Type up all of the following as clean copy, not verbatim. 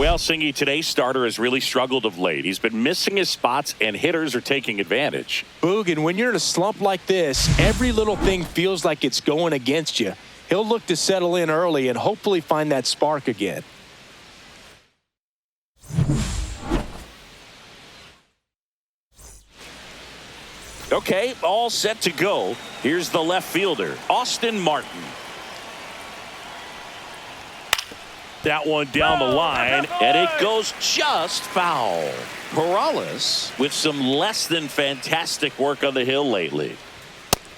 Well, Singy, today's starter has really struggled of late. He's been missing his spots, and hitters are taking advantage. Boog, and when you're in a slump like this, every little thing feels like it's going against you. He'll look to settle in early and hopefully find that spark again. Okay, all set to go. Here's the left fielder, Austin Martin. That one down the line, and it goes just foul. Perales with some less than fantastic work on the hill lately.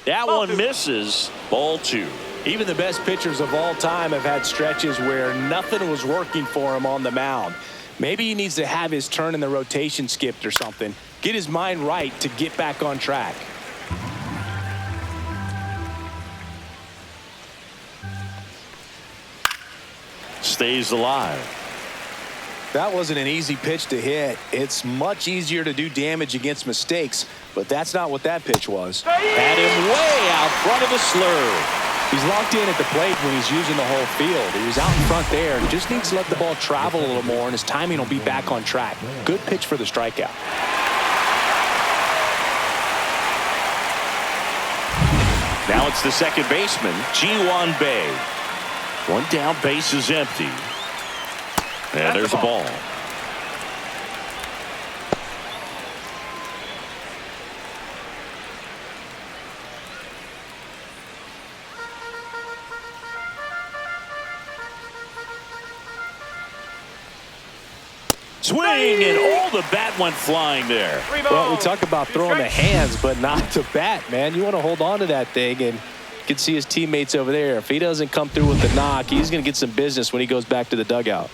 That one misses. Ball 2. Even the best pitchers of all time have had stretches where nothing was working for him on the mound. Maybe he needs to have his turn in the rotation skipped or something. Get his mind right to get back on track. Stays alive. That wasn't an easy pitch to hit. It's much easier to do damage against mistakes, but that's not what that pitch was. Had him way out front of the slurve. He's locked in at the plate when he's using the whole field. He was out in front there. He just needs to let the ball travel a little more, and his timing will be back on track. Good pitch for the strikeout. Now it's the second baseman, Ji-Hwan Bae. One down, base is empty. And there's a ball. Swing, and all the bat went flying there. Well, we talk about throwing the hands, but not the bat, man. You want to hold on to that thing, and you can see his teammates over there. If he doesn't come through with the knock, he's going to get some business when he goes back to the dugout.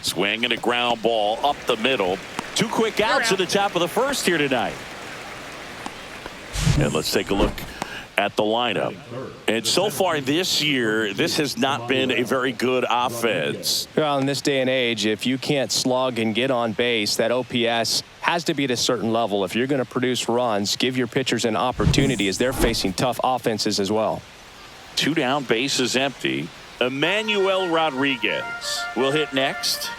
Swing and a ground ball up the middle. 2 quick outs at the top of the first here tonight. And let's take a look at the lineup. And so far this year, this has not been a very good offense. Well, in this day and age, if you can't slug and get on base, that OPS has to be at a certain level. If you're going to produce runs, give your pitchers an opportunity as they're facing tough offenses as well. 2 down, base is empty. Emmanuel Rodriguez will hit next.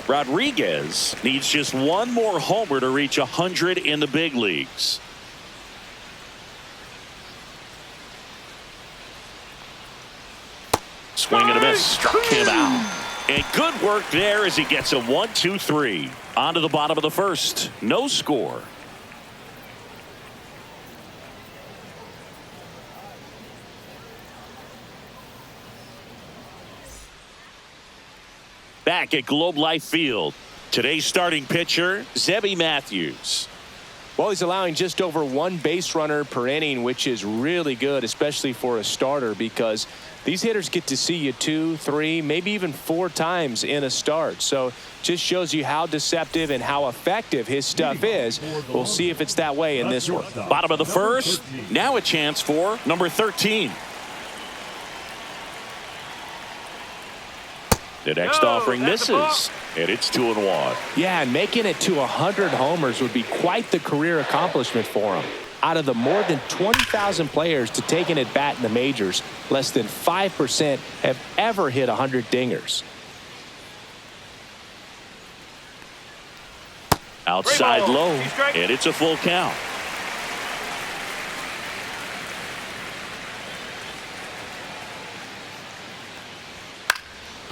Rodriguez needs just one more homer to reach 100 in the big leagues. Swing and a miss. Struck him out. And good work there as he gets a 1-2-3. On to the bottom of the first. No score. Back at Globe Life Field, today's starting pitcher, Zebby Matthews. Well, he's allowing just over 1 base runner per inning, which is really good, especially for a starter, because these hitters get to see you 2, 3, maybe even 4 times in a start. So just shows you how deceptive and how effective his stuff is. We'll see if it's that way in this one. Bottom of the first, now a chance for number 13. The next offering misses, and it's 2-1. Yeah, and making it to 100 homers would be quite the career accomplishment for him. Out of the more than 20,000 players to take an at-bat in the majors, less than 5% have ever hit 100 dingers. Outside low, and it's a full count.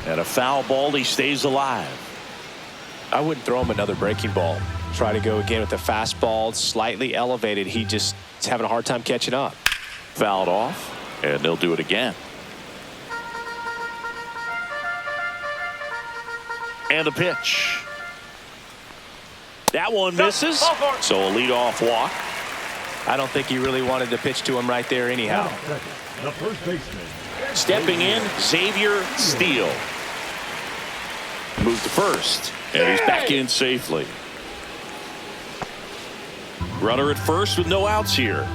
And a foul ball, he stays alive. I wouldn't throw him another breaking ball. Try to go again with the fastball, slightly elevated. He just is having a hard time catching up. Fouled off, and they'll do it again. And the pitch. That one misses, so a leadoff walk. I don't think he really wanted to pitch to him right there anyhow. The first baseman. Stepping in, Xavier Steele. Moves to first, and he's back in safely. Runner at first with no outs here.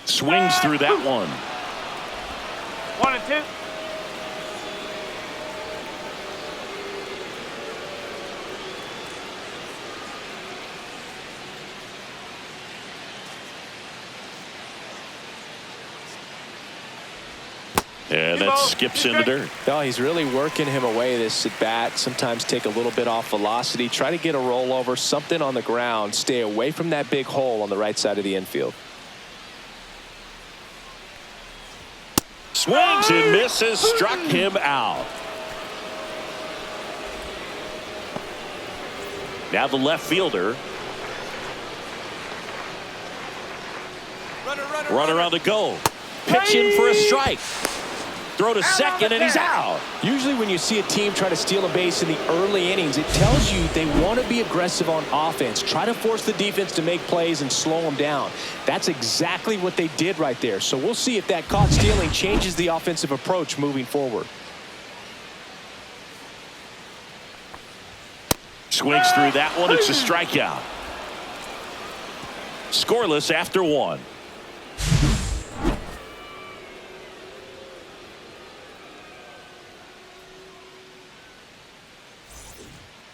Swings through that one. 1-2. And that skips in the dirt. No, he's really working him away this at bat. Sometimes take a little bit off velocity. Try to get a rollover, something on the ground. Stay away from that big hole on the right side of the infield. Swings and misses. Struck him out. Now the left fielder. Runner on the go. Pitch in for a strike. Throw to second and he's out. Usually when you see a team try to steal a base in the early innings, it tells you they want to be aggressive on offense. Try to force the defense to make plays and slow them down. That's exactly what they did right there. So we'll see if that caught stealing changes the offensive approach moving forward. Swings through that one. It's a strikeout. Scoreless after one.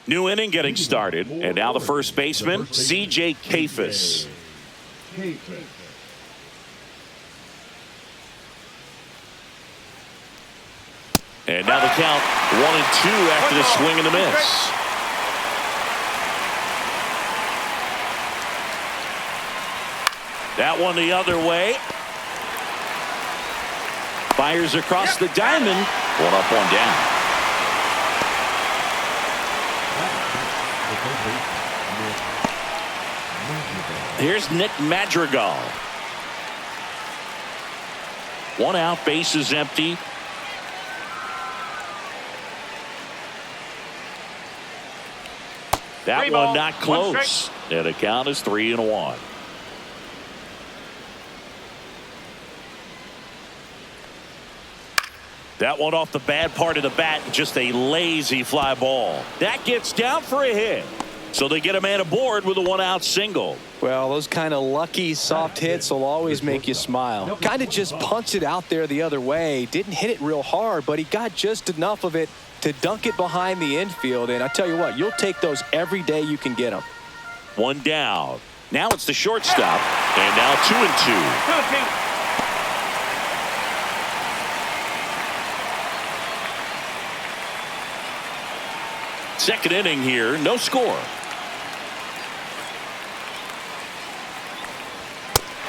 New inning getting started, and now the first baseman, C.J. Kafis. And now the count 1-2 after the swing and the miss. That one the other way. Fires across the diamond. One up, one down. Here's Nick Madrigal. One out, base is empty. That one not close. And the count is 3-1. That one off the bad part of the bat, just a lazy fly ball. That gets down for a hit. So they get a man aboard with a one-out single. Well, those kind of lucky soft hits will always make you smile. Kind of just punched it out there the other way. Didn't hit it real hard, but he got just enough of it to dunk it behind the infield. And I tell you what, you'll take those every day you can get them. One down. Now it's the shortstop. And now 2-2. Second inning here, no score.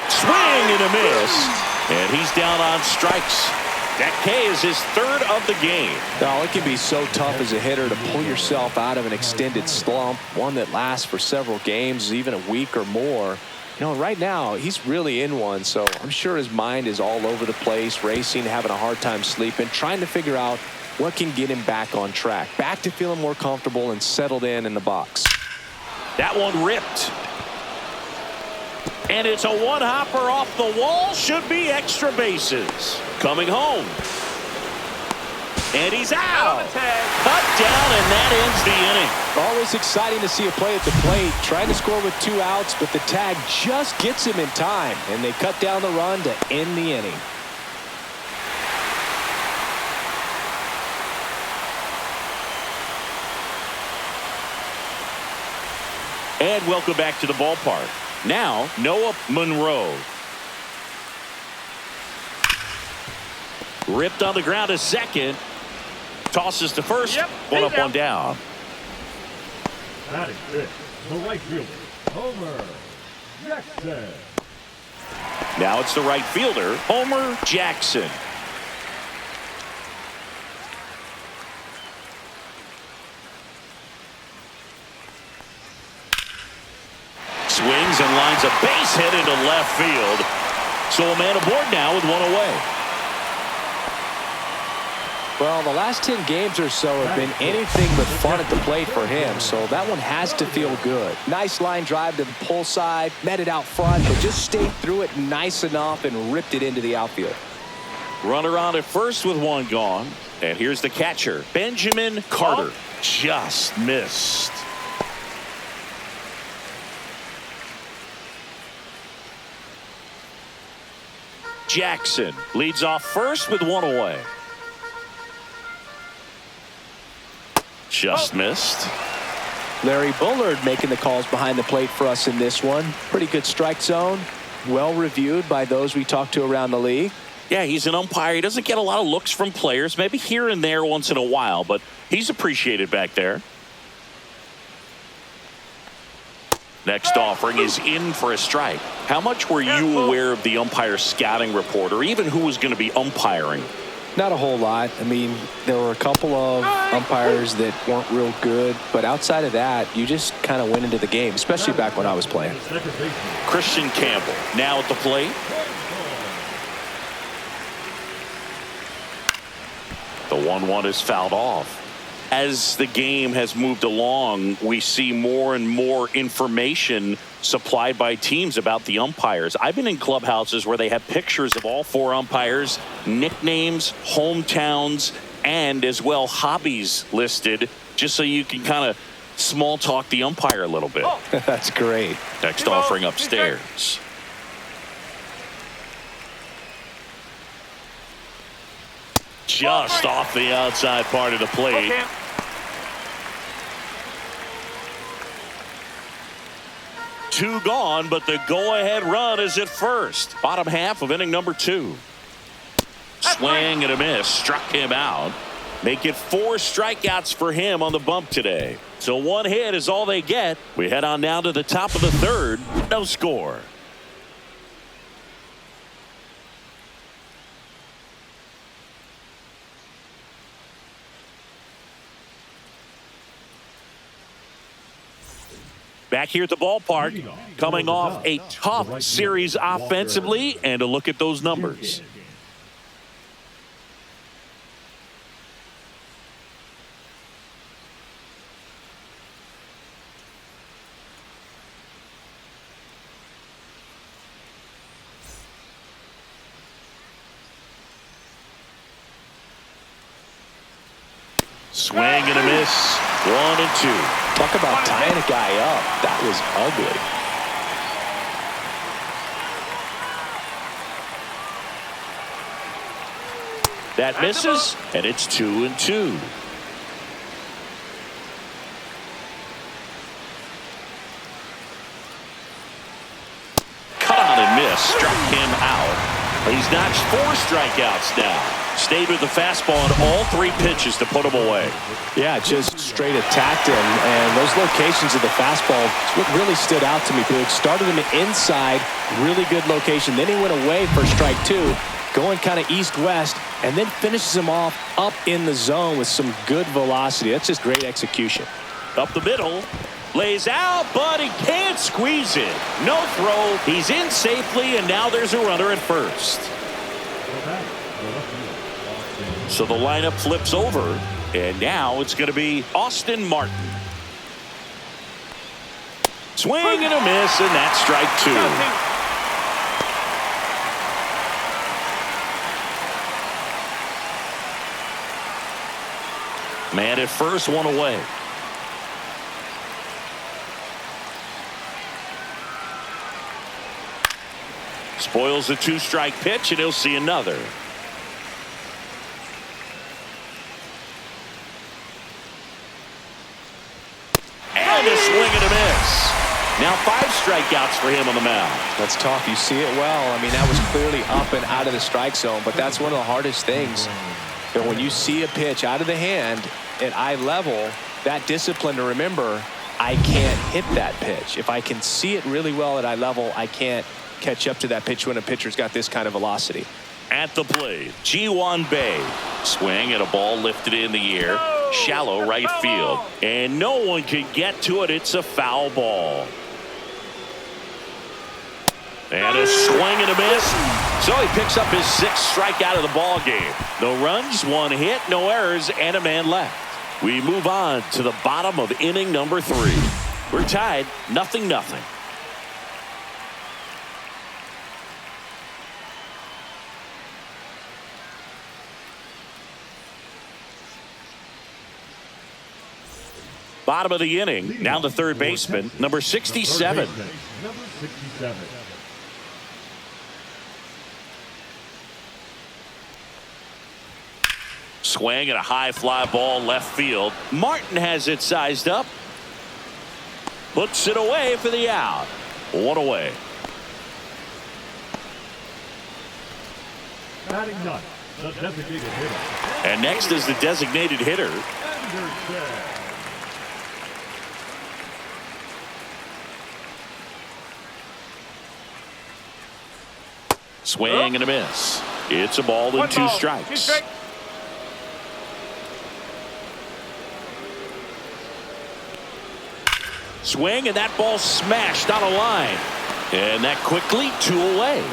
Swing and a miss. And he's down on strikes. That K is his third of the game. Now, it can be so tough as a hitter to pull yourself out of an extended slump, one that lasts for several games, even a week or more. You know, right now, he's really in one, so I'm sure his mind is all over the place, racing, having a hard time sleeping, trying to figure out what can get him back on track, back to feeling more comfortable and settled in the box. That one ripped. And it's a one-hopper off the wall. Should be extra bases. Coming home. And he's out. Cut down, and that ends the inning. Always exciting to see a play at the plate. Trying to score with 2 outs, but the tag just gets him in time. And they cut down the run to end the inning. And welcome back to the ballpark. Now, Noah Monroe. Ripped on the ground to second. Tosses to first. One up, one down. Batting fifth, the right fielder, Homer Jackson. Now it's the right fielder, Homer Jackson. Swings and lines a base hit into left field. So a man aboard now with one away. Well, the last 10 games or so have been anything but fun at the plate for him, so that one has to feel good. Nice line drive to the pull side, met it out front, but just stayed through it nice enough and ripped it into the outfield. Runner on at first with one gone. And here's the catcher, Benjamin Carter. Just missed. Jackson leads off first with one away. Just missed. Larry Bullard making the calls behind the plate for us in this one. Pretty good strike zone. Well reviewed by those we talked to around the league. Yeah, he's an umpire. He doesn't get a lot of looks from players, maybe here and there once in a while, but he's appreciated back there. Next offering is in for a strike. How much were you aware of the umpire scouting report, or even who was going to be umpiring? Not a whole lot. I mean, there were a couple of umpires that weren't real good, but outside of that, you just kind of went into the game, especially back when I was playing. Christian Campbell now at the plate. The 1-1 is fouled off. As the game has moved along, we see more and more information supplied by teams about the umpires. I've been in clubhouses where they have pictures of all 4 umpires, nicknames, hometowns, and as well hobbies listed, just so you can kind of small talk the umpire a little bit. That's great. Next offering upstairs. Just off the outside part of the plate. Two gone, but the go-ahead run is at first. Bottom half of inning number 2. Swing and a miss. Struck him out. Make it 4 strikeouts for him on the bump today. So 1 hit is all they get. We head on down to the top of the 3rd. No score. Back here at the ballpark, coming off a tough series offensively, and a look at those numbers. Swing and a miss. 1 and 2. Talk about tying a guy up. That was ugly. That misses, and it's 2 and 2. Cut on and miss. Struck him out. He's notched 4 strikeouts now. Stayed with the fastball on all 3 pitches to put him away. Yeah, just straight attacked him, and those locations of the fastball is what really stood out to me, Boog. Started him inside, really good location. Then he went away for strike 2, going kind of east-west, and then finishes him off up in the zone with some good velocity. That's just great execution. Up the middle. Lays out, but he can't squeeze it. No throw. He's in safely, and now there's a runner at first. So the lineup flips over, and now it's going to be Austin Martin. Swing and a miss, and that's strike 2. Man at first, 1 away. Spoils the 2-strike pitch, and he'll see another. And a swing and a miss. Now 5 strikeouts for him on the mound. That's tough. You see it well. I mean, that was clearly up and out of the strike zone, but that's one of the hardest things. You know, when you see a pitch out of the hand at eye level, that discipline to remember, I can't hit that pitch. If I can see it really well at eye level, I can't catch up to that pitch when a pitcher's got this kind of velocity. At the plate, Ji-Hwan Bae. Swing and a ball lifted in the air. Shallow right field. And no one can get to it. It's a foul ball. And a swing and a miss. So he picks up his 6th strikeout of the ball game. No runs, 1 hit, no errors, and a man left. We move on to the bottom of inning number 3. We're tied 0-0. Bottom of the inning. Now the third baseman, number 67. Number 67. Swing and a high fly ball left field. Martin has it sized up. Puts it away for the out. 1 away. Batting ninth, the designated hitter. And next is the designated hitter. Anderson. Swing and a miss. It's a ball and 2 strikes. Swing, and that ball smashed on a line. And that quickly 2 away.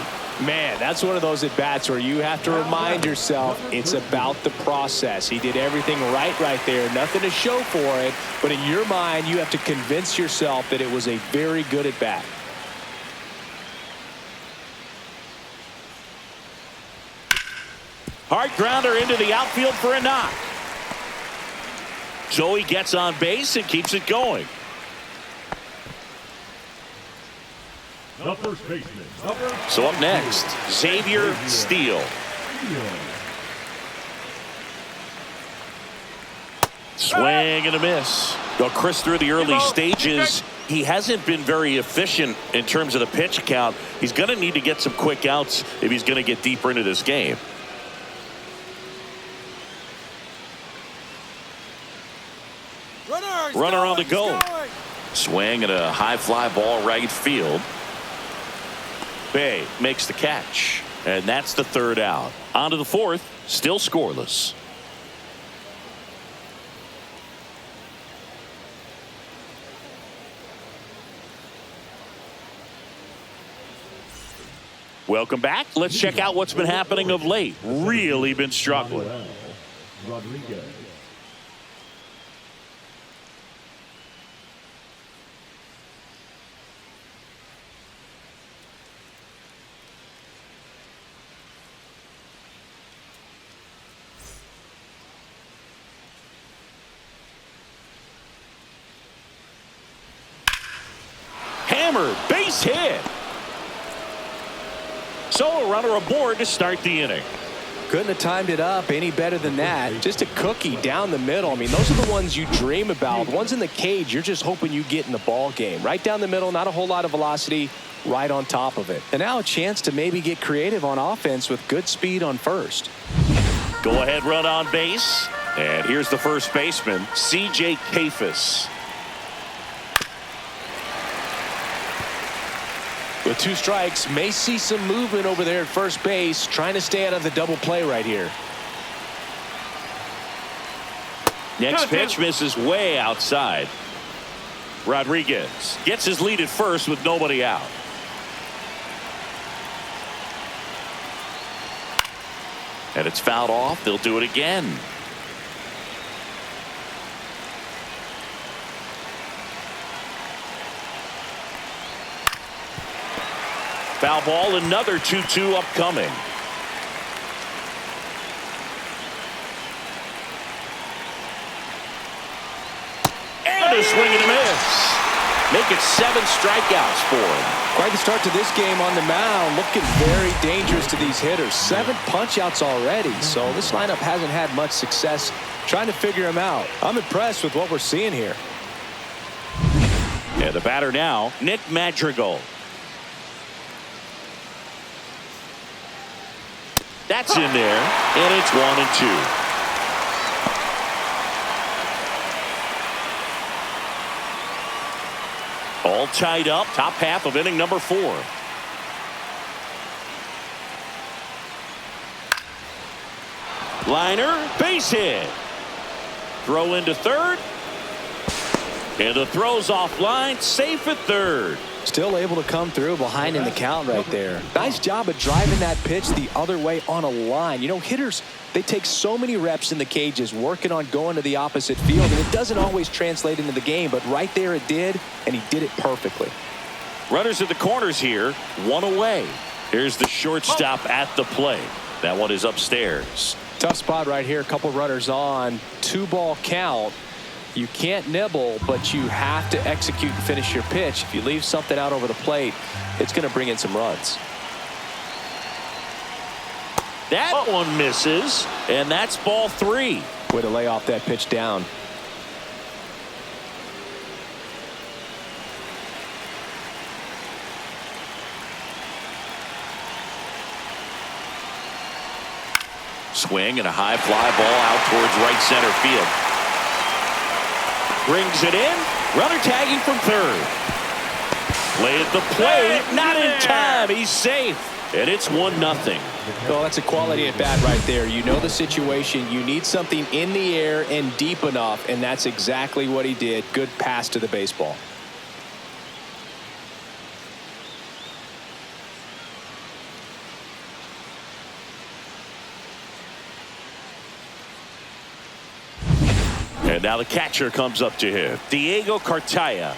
Man, that's one of those at-bats where you have to remind yourself it's about the process. He did everything right there. Nothing to show for it. But in your mind, you have to convince yourself that it was a very good at-bat. Hard grounder into the outfield for a knock. So he gets on base and keeps it going. The first baseman. So up next, Xavier Steele. Swing and a miss. Well, Chris, through the early stages, he hasn't been very efficient in terms of the pitch count. He's going to need to get some quick outs if he's going to get deeper into this game. Runner on the go. Swing and a high fly ball right field. Bay makes the catch. And that's the 3rd out. On to the 4th. Still scoreless. Welcome back. Let's check out what's been happening of late. Really been struggling. Rodriguez. Hammered, base hit. So a runner aboard to start the inning. Couldn't have timed it up any better than that. Just a cookie down the middle. I mean, those are the ones you dream about. The ones in the cage, you're just hoping you get in the ball game. Right down the middle, not a whole lot of velocity, right on top of it. And now a chance to maybe get creative on offense with good speed on first. Go ahead run on base. And here's the first baseman, C.J. Kafis. With 2 strikes, may see some movement over there at first base, trying to stay out of the double play right here. Next pitch misses way outside. Rodriguez gets his lead at first with nobody out. And it's fouled off. They'll do it again. Foul ball, another 2-2 upcoming. And a swing and a miss. Make it 7 strikeouts for him. Quite the start to this game on the mound. Looking very dangerous to these hitters. 7 punch-outs already. So this lineup hasn't had much success trying to figure him out. I'm impressed with what we're seeing here. And the batter now, Nick Madrigal. That's in there, and it's 1-2. All tied up, top half of inning number 4. Liner, base hit. Throw into third. And the throw's offline, safe at third. Still able to come through behind in the count right there. Nice job of driving that pitch the other way on a line. You know, hitters, they take so many reps in the cages working on going to the opposite field, and it doesn't always translate into the game, but right there it did, and he did it perfectly. Runners at the corners here, 1 away. Here's the shortstop at the plate. That one is upstairs. Tough spot right here. A couple runners on. 2-ball count. You can't nibble, but you have to execute and finish your pitch. If you leave something out over the plate, it's going to bring in some runs. That one misses, and that's ball 3. Way to lay off that pitch down. swing and a high fly ball out towards right center field. Brings it in. Runner tagging from third. Play at the plate. Not in time. He's safe. And it's 1-0. Well, that's a quality at bat right there. You know the situation. You need something in the air and deep enough, and that's exactly what he did. Good pass to the baseball. And now the catcher comes up to him. Diego Cartaya.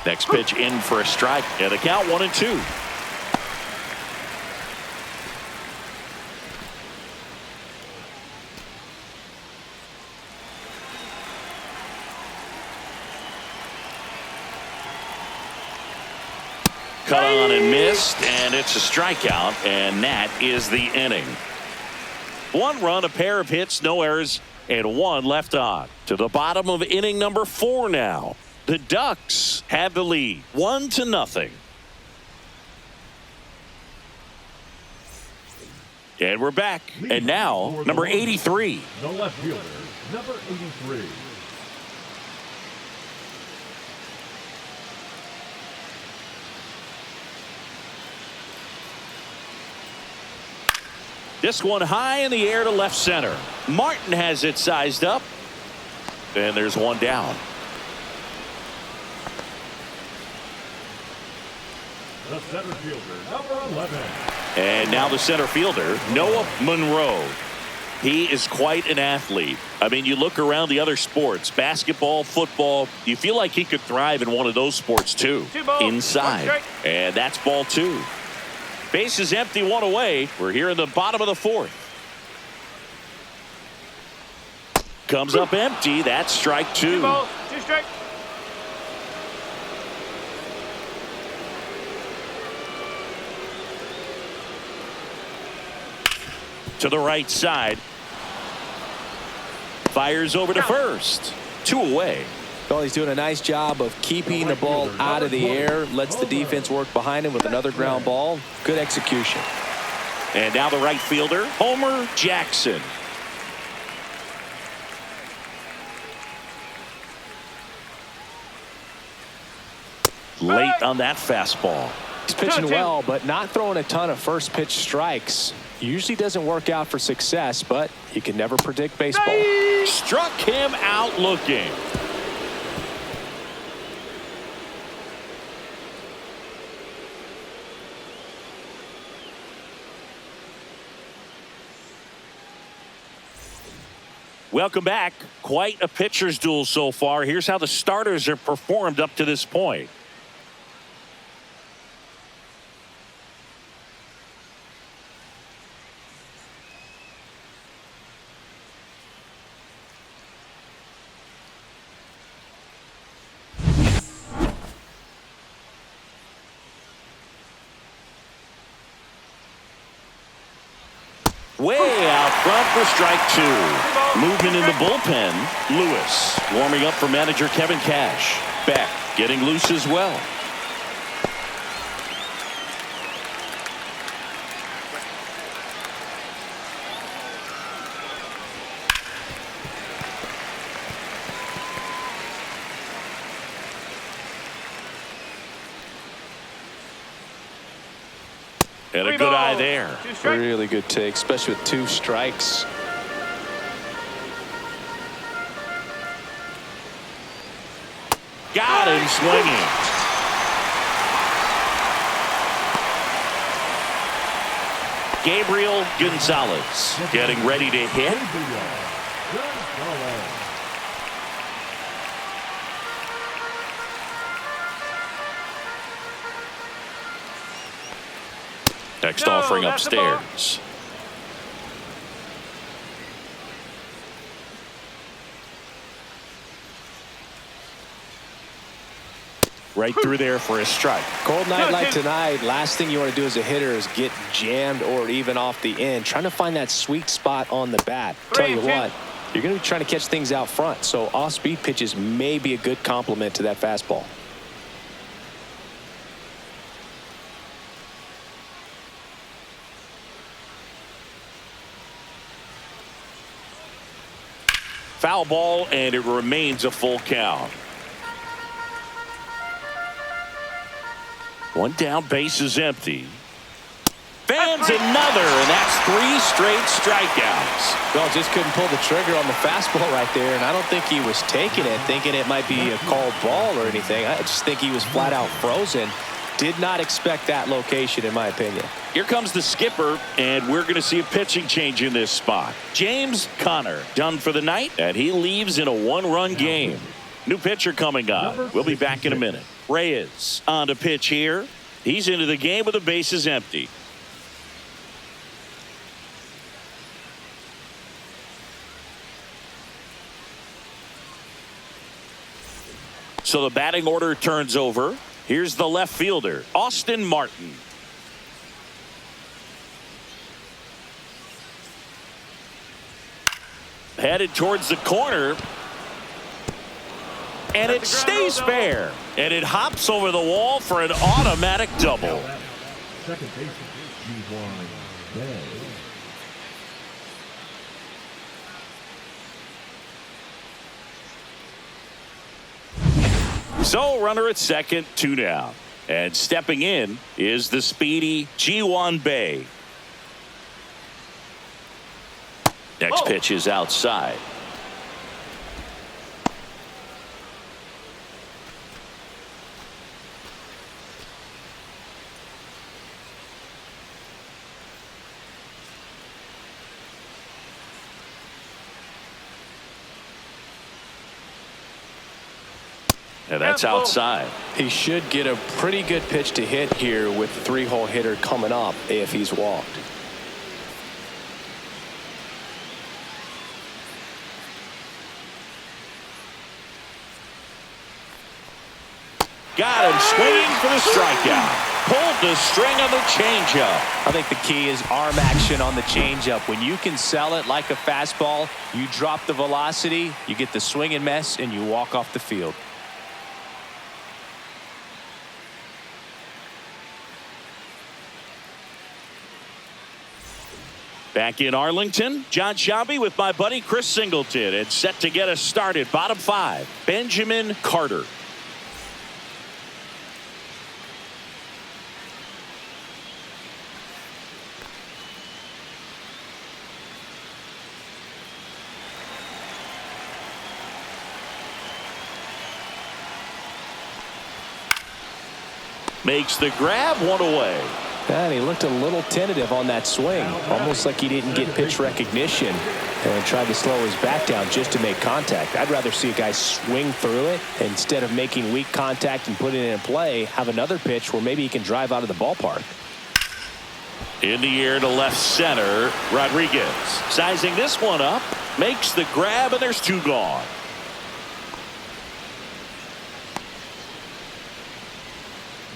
Next pitch in for a strike. And the count 1-2. Cut on and missed, and it's a strikeout, and that is the inning. 1 run, a pair of hits, no errors, and 1 left on. To the bottom of inning number 4 now. The Ducks have the lead, 1-0. And we're back. And now, number 83. The left fielder, number 83. This one high in the air to left center. Martin has it sized up. And there's 1 down. The center fielder, number 11. And now the center fielder, Noah Monroe. He is quite an athlete. I mean, you look around the other sports, basketball, football, you feel like he could thrive in one of those sports too. Inside. And that's ball 2. Base is empty, 1 away. We're here in the bottom of the 4th. Comes up empty. That's strike 2. 2 strike. To the right side. Fires over to first. 2 away. Well, he's doing a nice job of keeping the ball out of the air. Lets the defense work behind him with another ground ball. Good execution. And now the right fielder, Homer Jackson. Late on that fastball. He's pitching well, but not throwing a ton of first pitch strikes. Usually doesn't work out for success, but you can never predict baseball. Struck him out looking. Welcome back. Quite a pitcher's duel so far. Here's how the starters have performed up to this point. Way out front for strike 2. Movement in the bullpen. Lewis warming up for manager Kevin Cash. Beck getting loose as well. And a good eye there. Really good take, especially with 2 strikes. Got him swinging. Gabriel Gonzalez getting ready to hit. Next offering upstairs. Right through there for a strike. Cold night like tonight, last thing you want to do as a hitter is get jammed or even off the end. Trying to find that sweet spot on the bat. Tell you what, you're going to be trying to catch things out front, so off-speed pitches may be a good complement to that fastball. Foul ball, and it remains a full count. One down, base is empty. Fans another, and that's 3 straight strikeouts. Well, just couldn't pull the trigger on the fastball right there, and I don't think he was taking it, thinking it might be a called ball or anything. I just think he was flat out frozen. Did not expect that location, in my opinion. Here comes the skipper, and we're going to see a pitching change in this spot. James Conner done for the night, and he leaves in a 1-run game. New pitcher coming on. We'll be back in a minute. Reyes on to pitch here. He's into the game with the bases empty. So the batting order turns over. Here's the left fielder, Austin Martin. Headed towards the corner. And it stays fair. And it hops over the wall for an automatic double. Second baseman, G1 Bay. So runner at second, 2 down. And stepping in is the speedy G1 Bay. Next pitch is outside. And that's outside. He should get a pretty good pitch to hit here with the 3-hole hitter coming up if he's walked. Got him swinging for the strikeout. Pulled the string on the changeup. I think the key is arm action on the changeup. When you can sell it like a fastball, you drop the velocity, you get the swing and miss, and you walk off the field. Back in Arlington, John Shabby with my buddy Chris Singleton, and set to get us started. Bottom 5, Benjamin Carter. Makes the grab, 1 away. And he looked a little tentative on that swing, almost like he didn't get pitch recognition and tried to slow his bat down just to make contact. I'd rather see a guy swing through it instead of making weak contact and putting it in play, have another pitch where maybe he can drive out of the ballpark. In the air to left center, Rodriguez sizing this one up, makes the grab, and there's 2 gone.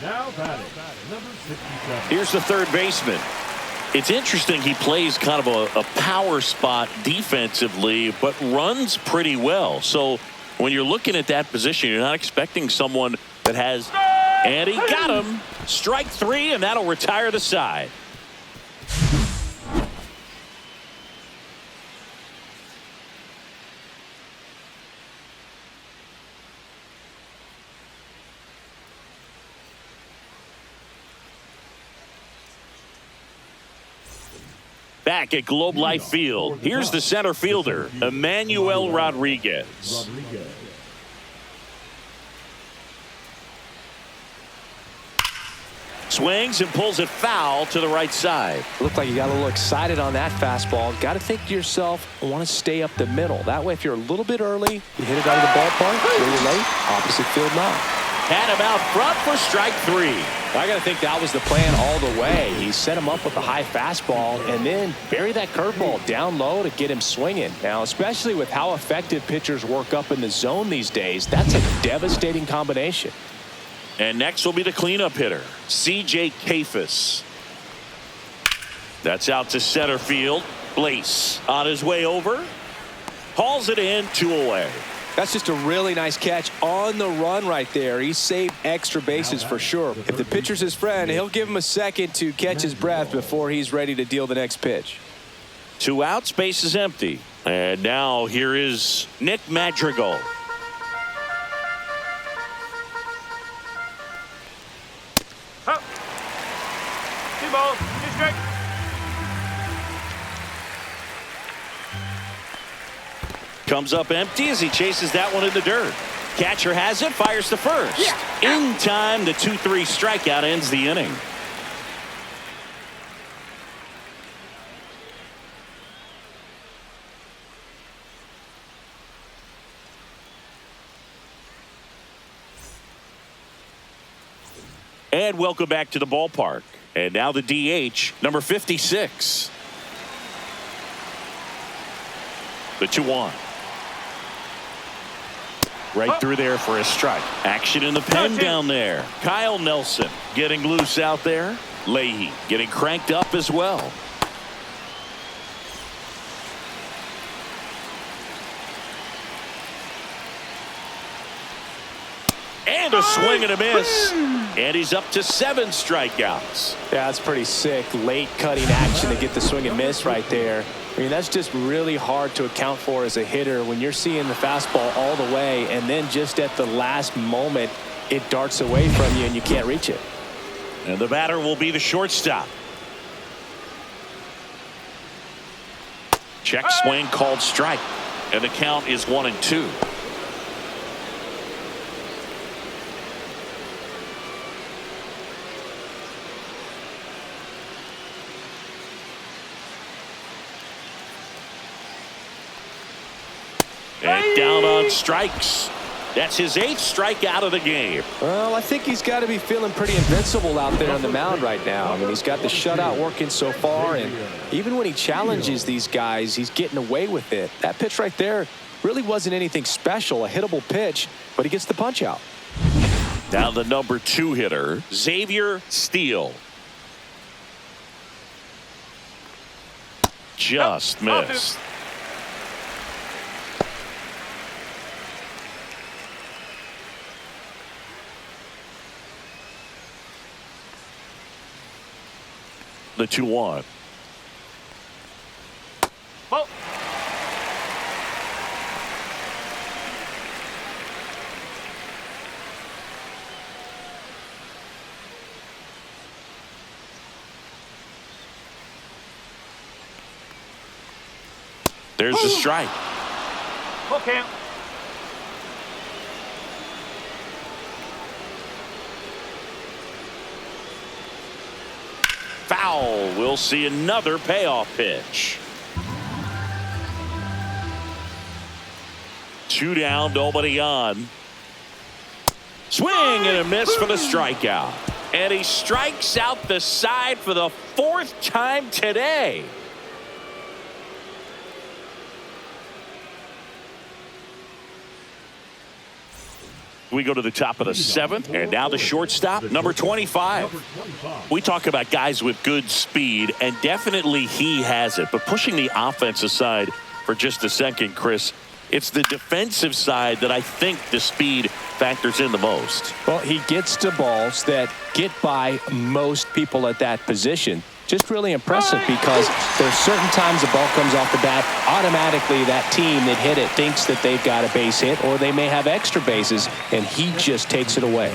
Now batting, number 67. Here's the third baseman. It's interesting, he plays kind of a power spot defensively, but runs pretty well. So when you're looking at that position, you're not expecting someone that has, and he got him. Strike 3, and that'll retire the side. Back at Globe Life Field, here's the center fielder, Emmanuel Rodriguez. Swings and pulls it foul to the right side. Looked like you got a little excited on that fastball. Got to think to yourself, I want to stay up the middle. That way, if you're a little bit early, you hit it out of the ballpark. Really late, opposite field now. Had him out front for strike 3. I got to think that was the plan all the way. He set him up with a high fastball and then bury that curveball down low to get him swinging. Now, especially with how effective pitchers work up in the zone these days, that's a devastating combination. And next will be the cleanup hitter, C.J. Kafis. That's out to center field. Blaze on his way over. Hauls it in, 2 away. That's just a really nice catch on the run right there. He saved extra bases for sure. If the pitcher's his friend, he'll give him a second to catch his breath before he's ready to deal the next pitch. 2 outs, base is empty. And now here is Nick Madrigal. Up. 2 balls, 2 strikes. Comes up empty as he chases that one in the dirt. Catcher has it, fires to first. In time, the 2-3 strikeout ends the inning. And welcome back to the ballpark. And now the DH, number 56. The 2-1. Right through there for a strike. Action in the pen down there. Kyle Nelson getting loose out there. Leahy getting cranked up as well. And a swing and a miss. And he's up to 7 strikeouts. Yeah, that's pretty sick. Late cutting action to get the swing and miss right there. I mean, that's just really hard to account for as a hitter when you're seeing the fastball all the way and then just at the last moment it darts away from you and you can't reach it. And the batter will be the shortstop. Check swing called strike. And the count is 1-2. And down on strikes. That's his 8th strikeout of the game. Well, I think he's got to be feeling pretty invincible out there on the mound right now. I mean, he's got the shutout working so far, and even when he challenges these guys, he's getting away with it. That pitch right there really wasn't anything special, a hittable pitch, but he gets the punch out. Now the number 2 hitter, Xavier Steele. Just missed. The 2-1. Ball. There's the strike. Full count. Foul. We'll see another payoff pitch. 2 down, nobody on. Swing and a miss for the strikeout. And he strikes out the side for the 4th time today. We go to the top of the 7th, and now the shortstop, number 25. We talk about guys with good speed, and definitely he has it. But pushing the offense aside for just a second, Chris, it's the defensive side that I think the speed factors in the most. Well, he gets to balls that get by most people at that position. Just really impressive because there's certain times the ball comes off the bat, automatically that team that hit it thinks that they've got a base hit or they may have extra bases, and he just takes it away.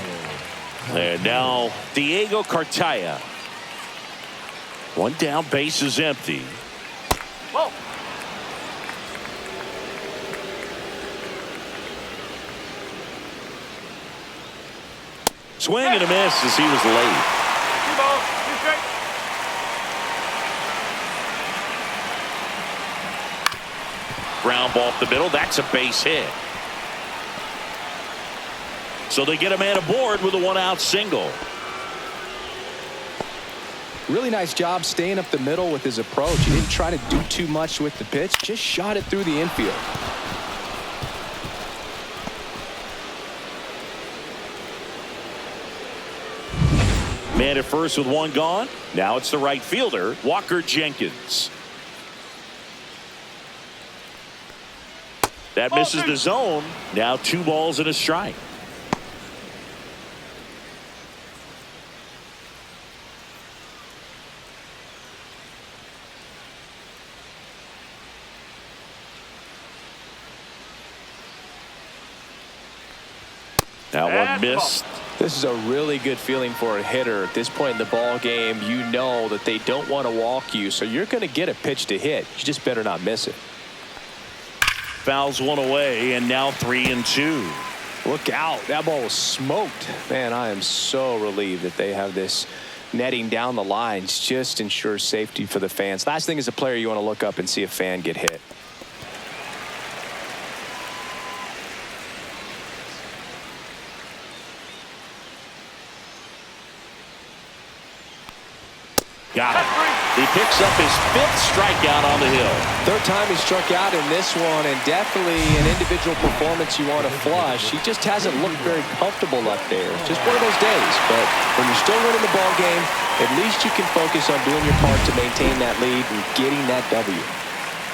And now Diego Cartaya. 1 down, base is empty. Whoa. Swing and a miss as he was late. 2 balls, 2 strikes. Ground ball up the middle. That's a base hit. So they get a man aboard with a 1-out single. Really nice job staying up the middle with his approach. He didn't try to do too much with the pitch, just shot it through the infield. Man at first with 1 gone. Now it's the right fielder, Walker Jenkins. That misses the zone. Now 2 balls and a strike. That one missed. This is a really good feeling for a hitter. At this point in the ball game, you know that they don't want to walk you, so you're going to get a pitch to hit. You just better not miss it. Fouls one away, and now 3-2. Look out. That ball was smoked. Man, I am so relieved that they have this netting down the lines. Just ensures safety for the fans. Last thing as a player, you want to look up and see a fan get hit. Got it. He picks up his 5th strikeout on the hill. 3rd time he struck out in this one, and definitely an individual performance you want to flush. He just hasn't looked very comfortable up there. Just one of those days. But when you're still winning the ball game, at least you can focus on doing your part to maintain that lead and getting that W.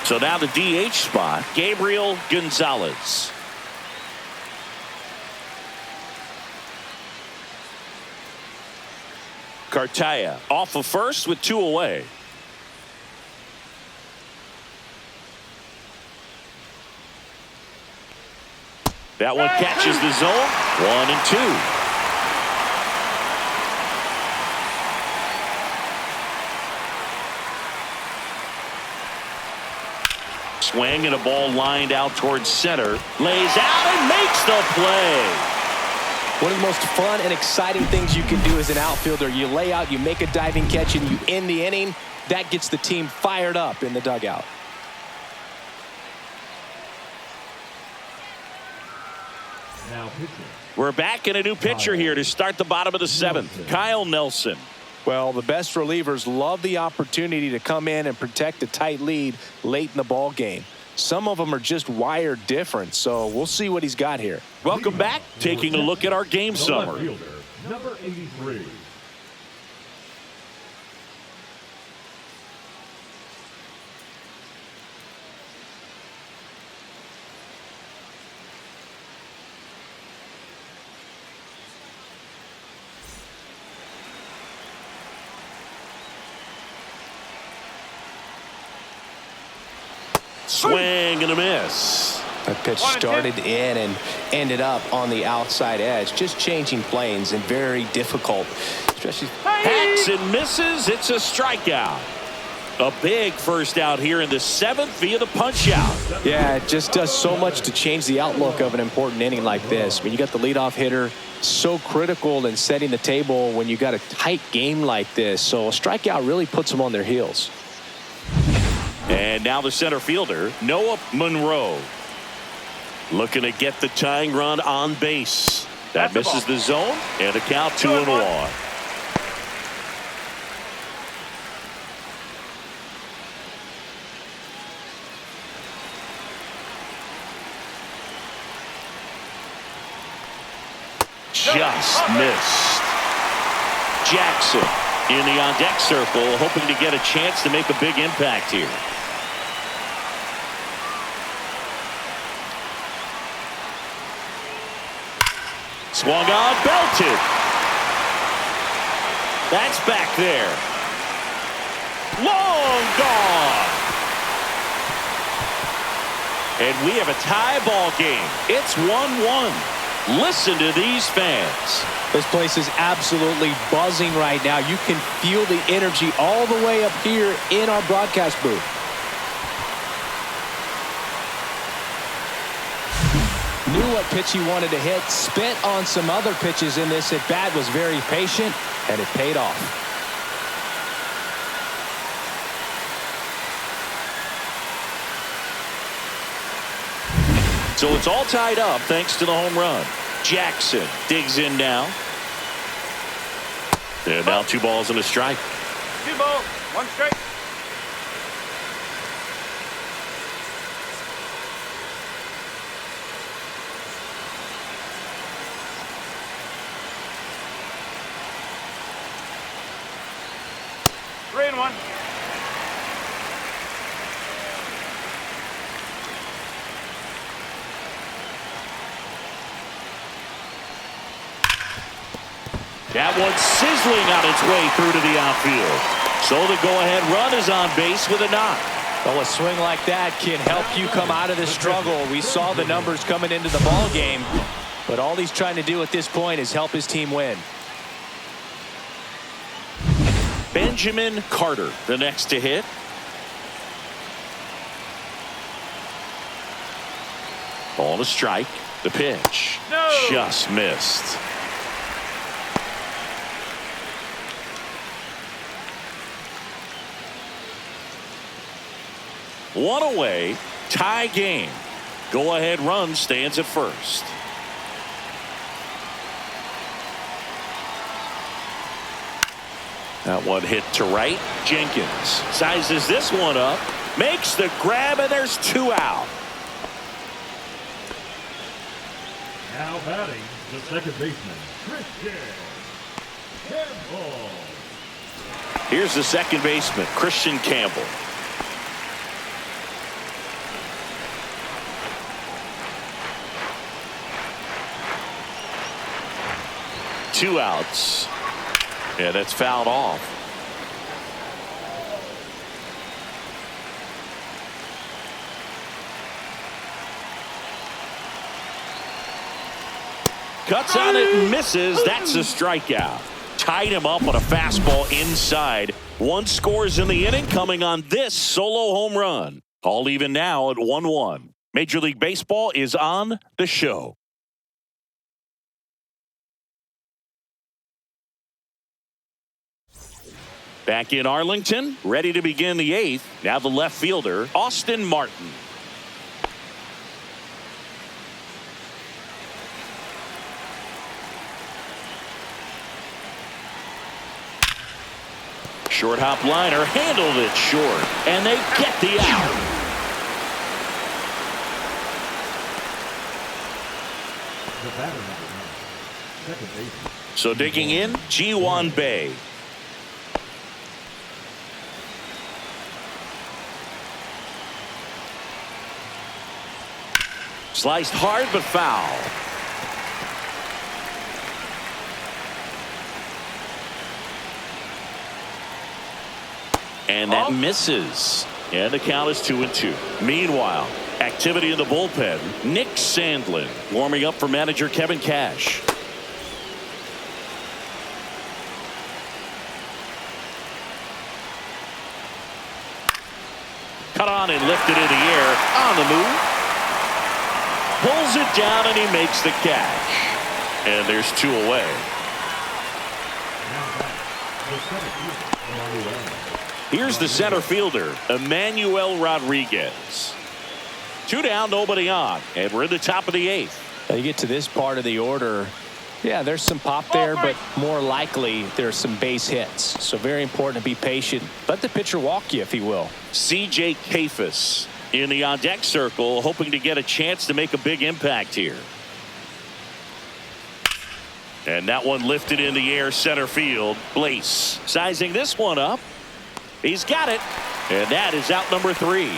So now the DH spot, Gabriel Gonzalez. Cartaya off of first with 2 away. That one catches the zone. 1-2. Swing and a ball lined out towards center. Lays out and makes the play. One of the most fun and exciting things you can do as an outfielder, you lay out, you make a diving catch, and you end the inning. That gets the team fired up in the dugout. Now pitching. We're back in a new pitcher here to start the bottom of the 7th. Kyle Nelson. Well, the best relievers love the opportunity to come in and protect a tight lead late in the ball game. Some of them are just wired different, so we'll see what he's got here. Welcome back. Taking a look at our game summary. Number 83. Swing and a miss. That pitch started in and ended up on the outside edge, just changing planes and very difficult. Especially hacks and misses. It's a strikeout. A big first out here in the 7th via the punch out. Yeah, it just does so much to change the outlook of an important inning like this. I mean, you got the leadoff hitter, so critical in setting the table when you got a tight game like this. So a strikeout really puts them on their heels. And now the center fielder, Noah Monroe. Looking to get the tying run on base. That misses the zone, and a count 2-1. Just missed. Jackson in the on-deck circle, hoping to get a chance to make a big impact here. Swung on, belted. That's back there. Long gone. And we have a tie ball game. It's 1-1. Listen to these fans. This place is absolutely buzzing right now. You can feel the energy all the way up here in our broadcast booth. Knew what pitch he wanted to hit, spent on some other pitches in this at bat, was very patient, and it paid off. So it's all tied up thanks to the home run. Jackson digs in now. And now 2 balls and a strike. 2 balls, 1 strike. One. That one sizzling on its way through to the outfield. So the go-ahead run is on base with a knock. Well, a swing like that can help you come out of the struggle. We saw the numbers coming into the ball game. But all he's trying to do at this point is help his team win. Benjamin Carter, the next to hit. Ball to strike. The pitch. No. Just missed. One away. Tie game. Go ahead run stands at first. That one hit to right. Jenkins sizes this one up. Makes the grab, and there's 2 out. Now batting, the second baseman, Christian Campbell. Here's the second baseman, Christian Campbell. Two outs. Yeah, that's fouled off. Cuts on it and misses. That's a strikeout. Tied him up on a fastball inside. 1 scores in the inning coming on this solo home run. All even now at 1-1. Major League Baseball is on the show. Back in Arlington, ready to begin the 8th. Now the left fielder, Austin Martin. Short hop liner, handled it short, and they get the out. The batter number 9, second baseman. So digging in, Ji-Hwan Bae. Sliced hard but foul. And that misses. And the count is 2-2. Meanwhile, activity in the bullpen. Nick Sandlin warming up for manager Kevin Cash. Cut on and lifted in the air. On the move. Pulls it down and he makes the catch. And there's 2 away. Now back, the center fielder, Emmanuel. Here's the center fielder, Emmanuel Rodriguez. 2 down, nobody on. And we're in the top of the 8th. Now you get to this part of the order. Yeah, there's some pop there, but more likely there's some base hits. So very important to be patient. Let the pitcher walk you, if he will. C.J. Kafis in the on-deck circle, hoping to get a chance to make a big impact here. And that one lifted in the air, center field. Blaze sizing this one up. He's got it. And that is out number 3.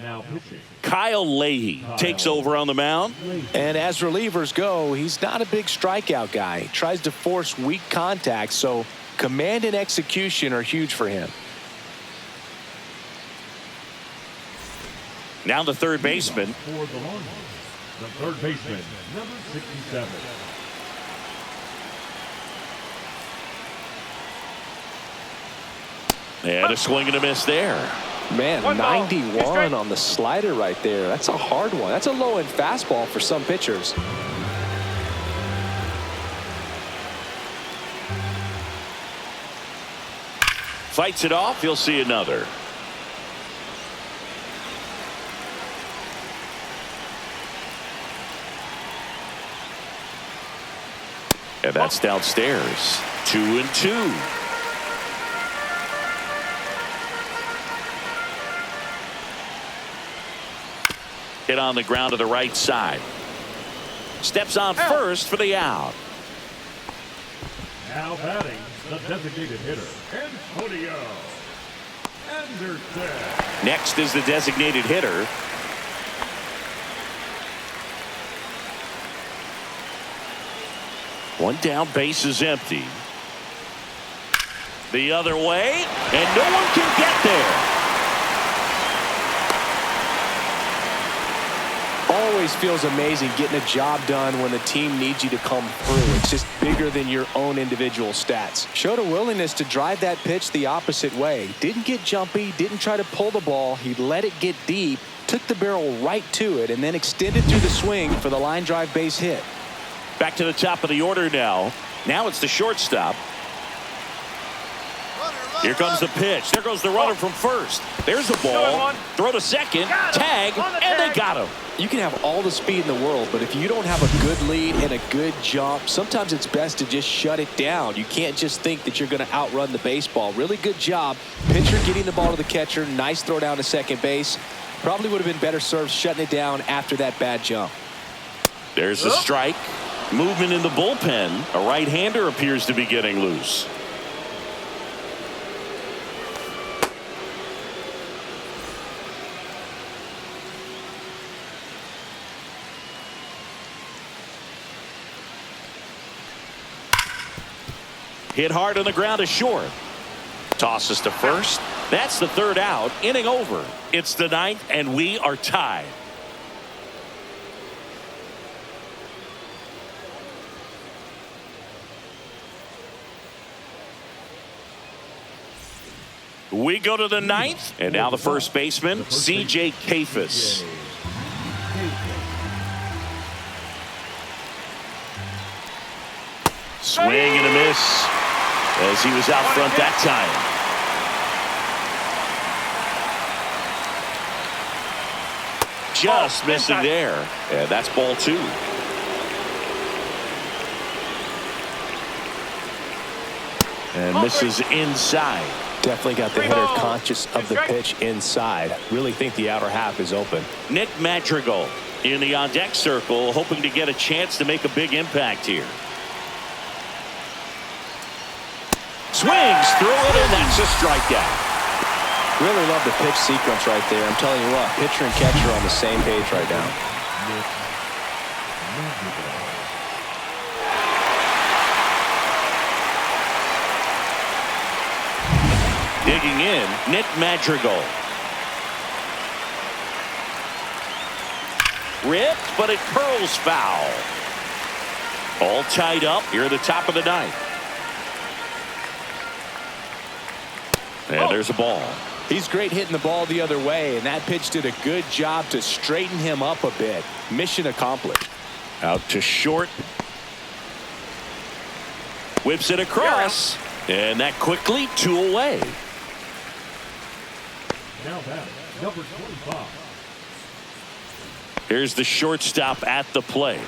Now pitching. Kyle Leahy takes over on the mound. And as relievers go, he's not a big strikeout guy. He tries to force weak contact, so command and execution are huge for him. Now the third baseman. For the Longhorns, the third baseman, number 67. And a swing and a miss there. Man, 91 strike. on the slider right there. That's a hard one. That's a low-end fastball for some pitchers. Fights it off. He'll see another. And that's downstairs. 2-2. Hit on the ground to the right side. Steps on first for the out. Now batting, the designated hitter, Antonio Anderson. Next is the designated hitter. One down, base is empty. The other way, and no one can get there. Always feels amazing getting a job done when the team needs you to come through. It's just bigger than your own individual stats. Showed a willingness to drive that pitch the opposite way. Didn't get jumpy, didn't try to pull the ball. He let it get deep, took the barrel right to it, and then extended through the swing for the line drive base hit. Back to the top of the order now. Now it's the shortstop. Here comes the pitch. There goes the runner from first. There's the ball. Throw to second. Tag. And they got him. You can have all the speed in the world, but if you don't have a good lead and a good jump, sometimes it's best to just shut it down. You can't just think that you're going to outrun the baseball. Really good job. Pitcher getting the ball to the catcher. Nice throw down to second base. Probably would have been better served shutting it down after that bad jump. There's the strike. Movement in the bullpen. A right-hander appears to be getting loose. Hit hard on the ground to short. Tosses to first. That's the third out. Inning over. It's the ninth, and we are tied. We go to the ninth, and now the first baseman, C.J. Kafis. Swing and a miss as he was out front that time. Just missing there. And that's ball two. And misses inside. Definitely got the hitter conscious of the pitch inside. Really think the outer half is open. Nick Madrigal in the on-deck circle, hoping to get a chance to make a big impact here. Swings through it, and that's a strikeout. Really love the pitch sequence right there. I'm telling you what, pitcher and catcher are on the same page right now. Digging in, Nick Madrigal. Ripped, but it curls foul. All tied up here at the top of the ninth. And there's a ball. He's great hitting the ball the other way, and that pitch did a good job to straighten him up a bit. Mission accomplished. Out to short. Whips it across. And that quickly, two away. Now back, number 25. Here's the shortstop at the plate.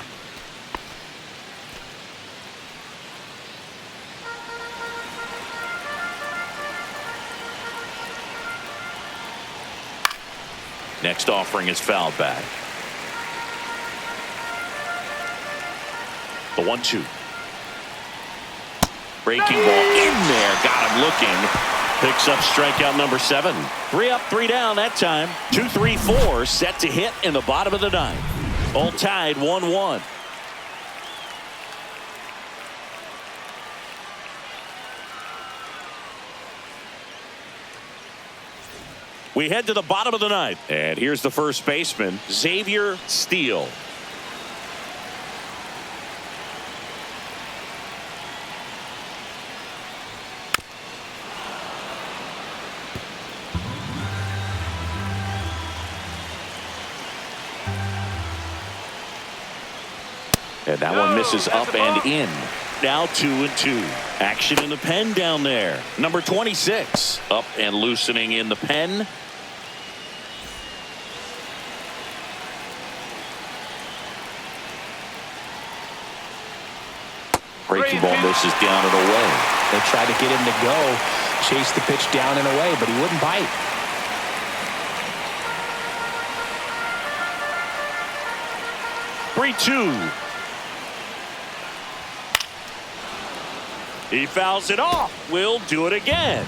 Next offering is fouled back. The 1-2. Breaking ball in there. Got him looking. Picks up strikeout number 7. 3 up, 3 down that time. 2, 3, 4 set to hit in the bottom of the ninth. All tied 1-1. We head to the bottom of the ninth. And here's the first baseman, Xavier Steele. And that one misses up and in. Now 2-2. Action in the pen down there. Number 26 up and loosening in the pen. Breaking ball misses down and away. They tried to get him to go, chase the pitch down and away, but he wouldn't bite. Three-2. He fouls it off. We'll do it again.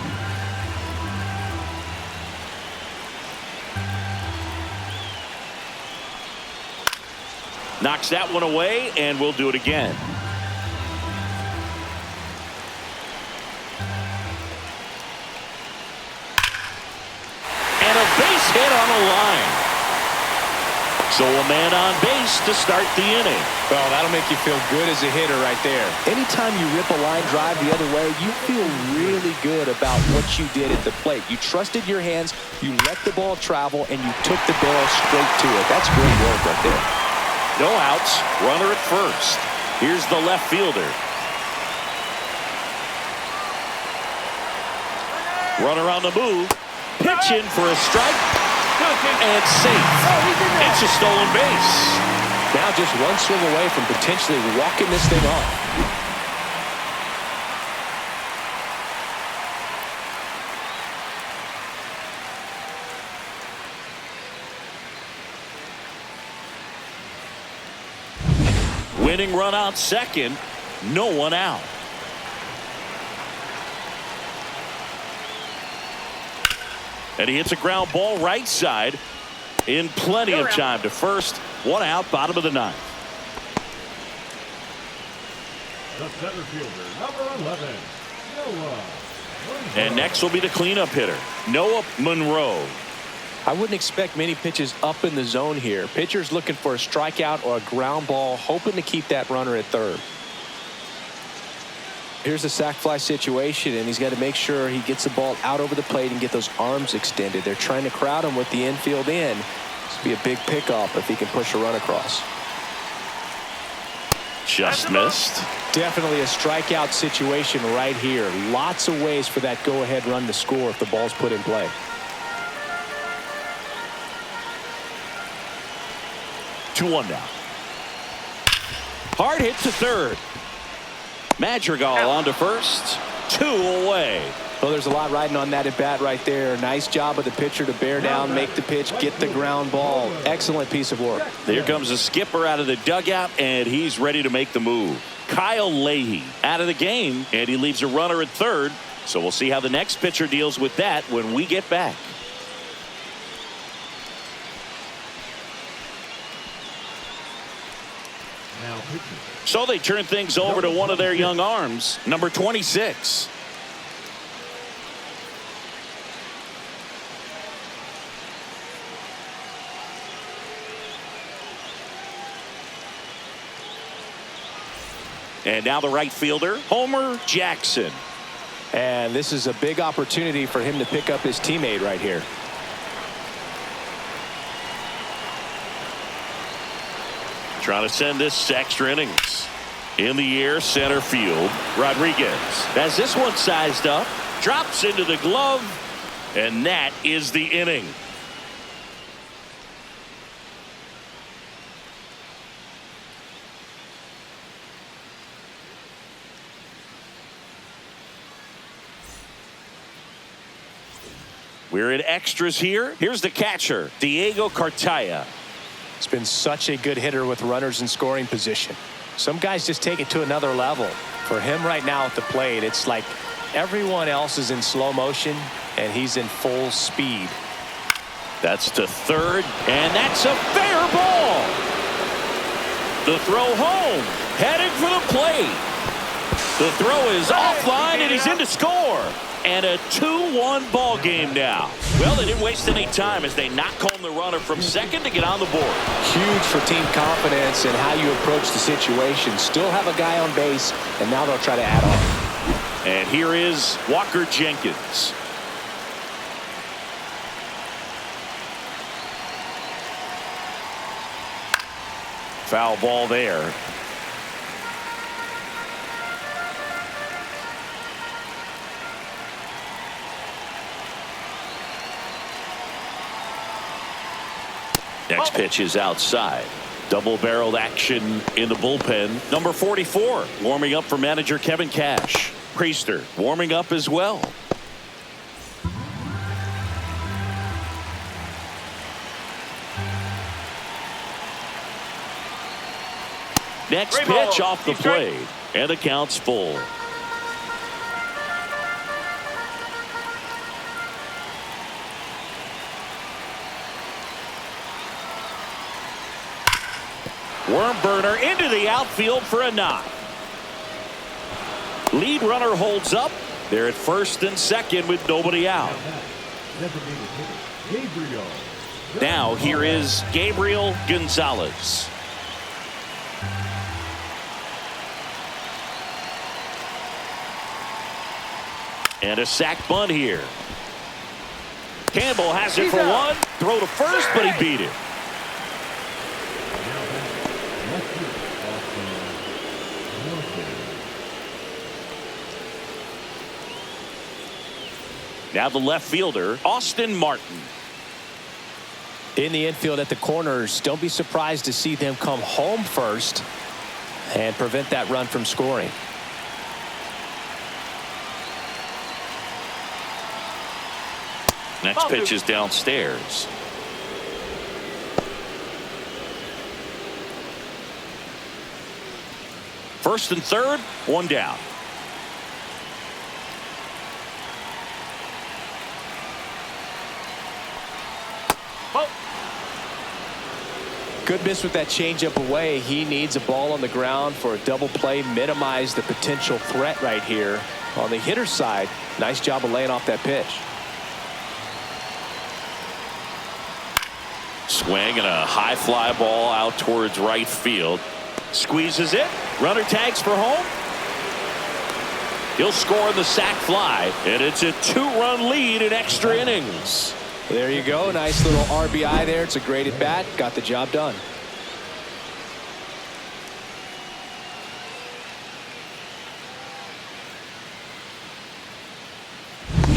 Knocks that one away, and we'll do it again. on the line. So a man on base to start the inning. Well, that'll make you feel good as a hitter right there. Anytime you rip a line drive the other way, you feel really good about what you did at the plate. You trusted your hands, you let the ball travel, and you took the barrel straight to it. That's great work right there. No outs, runner at first. Here's the left fielder. Runner on the move. Pitch in for a strike. And safe. It's a stolen base. Now just one swing away from potentially walking this thing off. Winning run out second. No one out. And he hits a ground ball right side in plenty of time to first. One out, bottom of the ninth. The center fielder, number 11, Noah. And next will be the cleanup hitter, Noah Monroe. I wouldn't expect many pitches up in the zone here. Pitcher's looking for a strikeout or a ground ball, hoping to keep that runner at third. Here's a sac fly situation, and he's got to make sure he gets the ball out over the plate and get those arms extended. They're trying to crowd him with the infield in. This will be a big pickup if he can push a run across. Just missed. Definitely a strikeout situation right here. Lots of ways for that go-ahead run to score if the ball's put in play. Two one now. Hard hit to third. Madrigal on to first. Two away. Well, there's a lot riding on that at bat right there. Nice job of the pitcher to bear down, make the pitch, get the ground ball. Excellent piece of work. Here comes the skipper out of the dugout, and he's ready to make the move. Kyle Leahy out of the game, and he leaves a runner at third. So we'll see how the next pitcher deals with that when we get back. Now pitching. So they turn things over to one of their young arms, number 26. And now the right fielder, Homer Jackson. And this is a big opportunity for him to pick up his teammate right here. Trying to send this to extra innings. In the air, center field, Rodriguez has this one sized up, drops into the glove, and that is the inning. We're in extras here. Here's the catcher, Diego Cartaya. It's been such a good hitter with runners in scoring position. Some guys just take it to another level. For him right now at the plate, it's like everyone else is in slow motion and he's in full speed. That's to third, and that's a fair ball. The throw home, heading for the plate. The throw is offline, and he's in to score. And a 2-1 ball game now. Well, they didn't waste any time as they knock home the runner from second to get on the board. Huge for team confidence and how you approach the situation. Still have a guy on base, and now they'll try to add on. And here is Walker Jenkins. Foul ball there. Next pitch is outside. Double-barreled action in the bullpen. Number 44 warming up for manager Kevin Cash. Priester warming up as well. Next pitch off the plate, and the count's full. Worm burner into the outfield for a knock. Lead runner holds up. They're at first and second with nobody out. Designated hitter, Gabriel. Now here is Gabriel Gonzalez. And a sack bunt here. Campbell has it for one. Throw to first, but he beat it. Now the left fielder, Austin Martin. In the infield at the corners, don't be surprised to see them come home first and prevent that run from scoring. Next pitch is downstairs. First and third, one down. Good miss with that changeup away. He needs a ball on the ground for a double play, minimize the potential threat right here. On the hitter's side, nice job of laying off that pitch. Swing and a high fly ball out towards right field. Squeezes it. Runner tags for home. He'll score the sac fly, and it's a 2-run lead in extra innings. There you go. Nice little RBI there. It's a great at bat. Got the job done.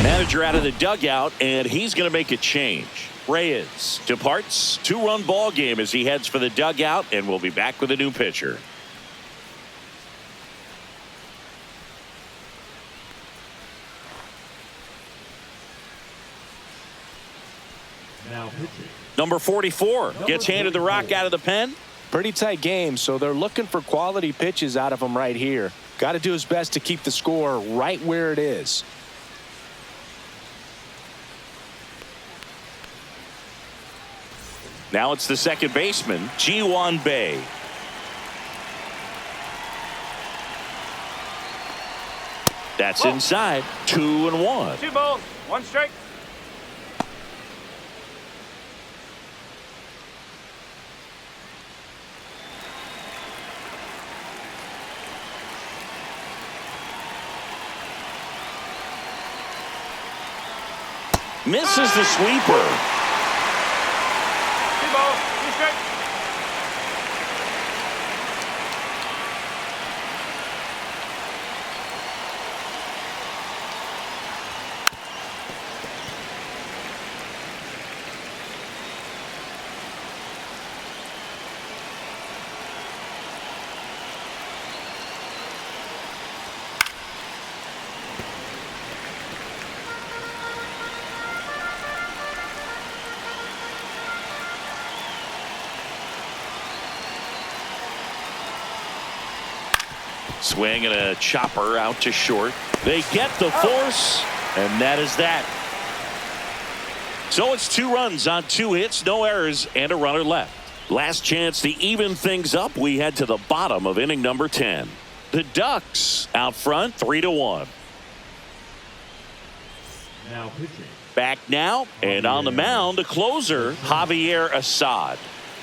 Manager out of the dugout, and he's going to make a change. Reyes departs. 2-run ball game as he heads for the dugout, and we'll be back with a new pitcher. Now pitching. Number 44 gets handed the rock out of the pen. Pretty tight game, so they're looking for quality pitches out of him right here. Got to do his best to keep the score right where it is. Now it's the second baseman, Ji-Hwan Bae. That's inside. 2-1. 2 balls, 1 strike. Misses the sweeper. 2 balls, 2 strike. Swing and a chopper out to short. They get the force, and that is that. So it's 2 runs on 2 hits, no errors, and a runner left. Last chance to even things up. We head to the bottom of inning number 10. The Ducks out front, 3-1. Now pitching. Back now, and on the mound, the closer, Javier Assad.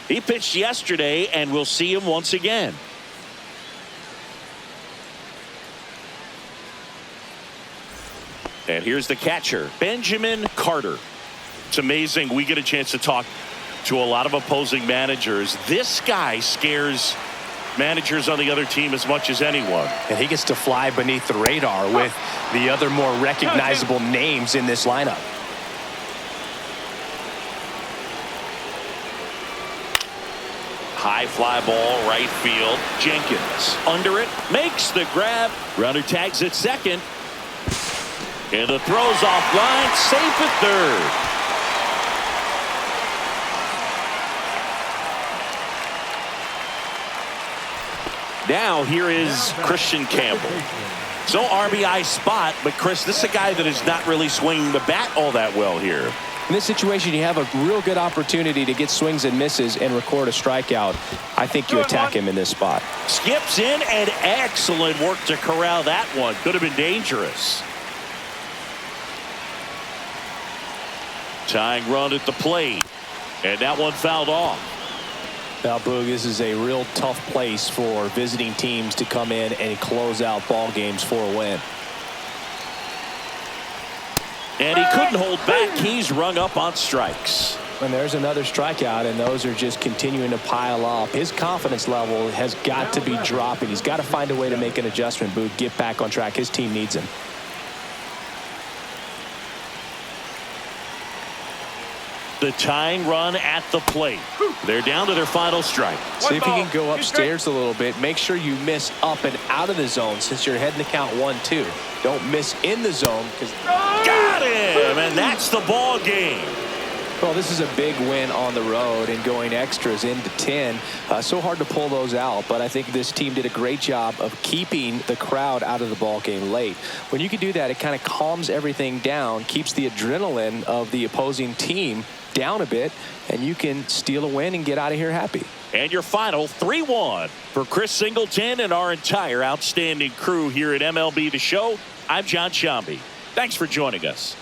He pitched yesterday, and we'll see him once again. And here's the catcher, Benjamin Carter. It's amazing. We get a chance to talk to a lot of opposing managers. This guy scares managers on the other team as much as anyone. And he gets to fly beneath the radar with the other more recognizable names in this lineup. High fly ball, right field. Jenkins under it, makes the grab. Runner tags at second. And the throw's offline, safe at third. Now here is Christian Campbell. So RBI spot, but Chris, this is a guy that is not really swinging the bat all that well here. In this situation, you have a real good opportunity to get swings and misses and record a strikeout. I think you attack him in this spot. Skips in, and excellent work to corral that one. Could have been dangerous. Tying run at the plate. And that one fouled off. Now, Boog, this is a real tough place for visiting teams to come in and close out ball games for a win. And he couldn't hold back. He's rung up on strikes. And there's another strikeout, and those are just continuing to pile up. His confidence level has got to be dropping. He's got to find a way to make an adjustment, Boog, get back on track. His team needs him. The tying run at the plate. They're down to their final strike. See if you can go upstairs a little bit. Make sure you miss up and out of the zone since you're heading to count 1-2. Don't miss in the zone. Got him, and that's the ball game. Well, this is a big win on the road and going extras into 10. So hard to pull those out, but I think this team did a great job of keeping the crowd out of the ball game late. When you can do that, it kind of calms everything down, keeps the adrenaline of the opposing team down a bit, and you can steal a win and get out of here happy. And your final 3-1 for Chris Singleton and our entire outstanding crew here at MLB The Show. I'm John Shambi. Thanks for joining us.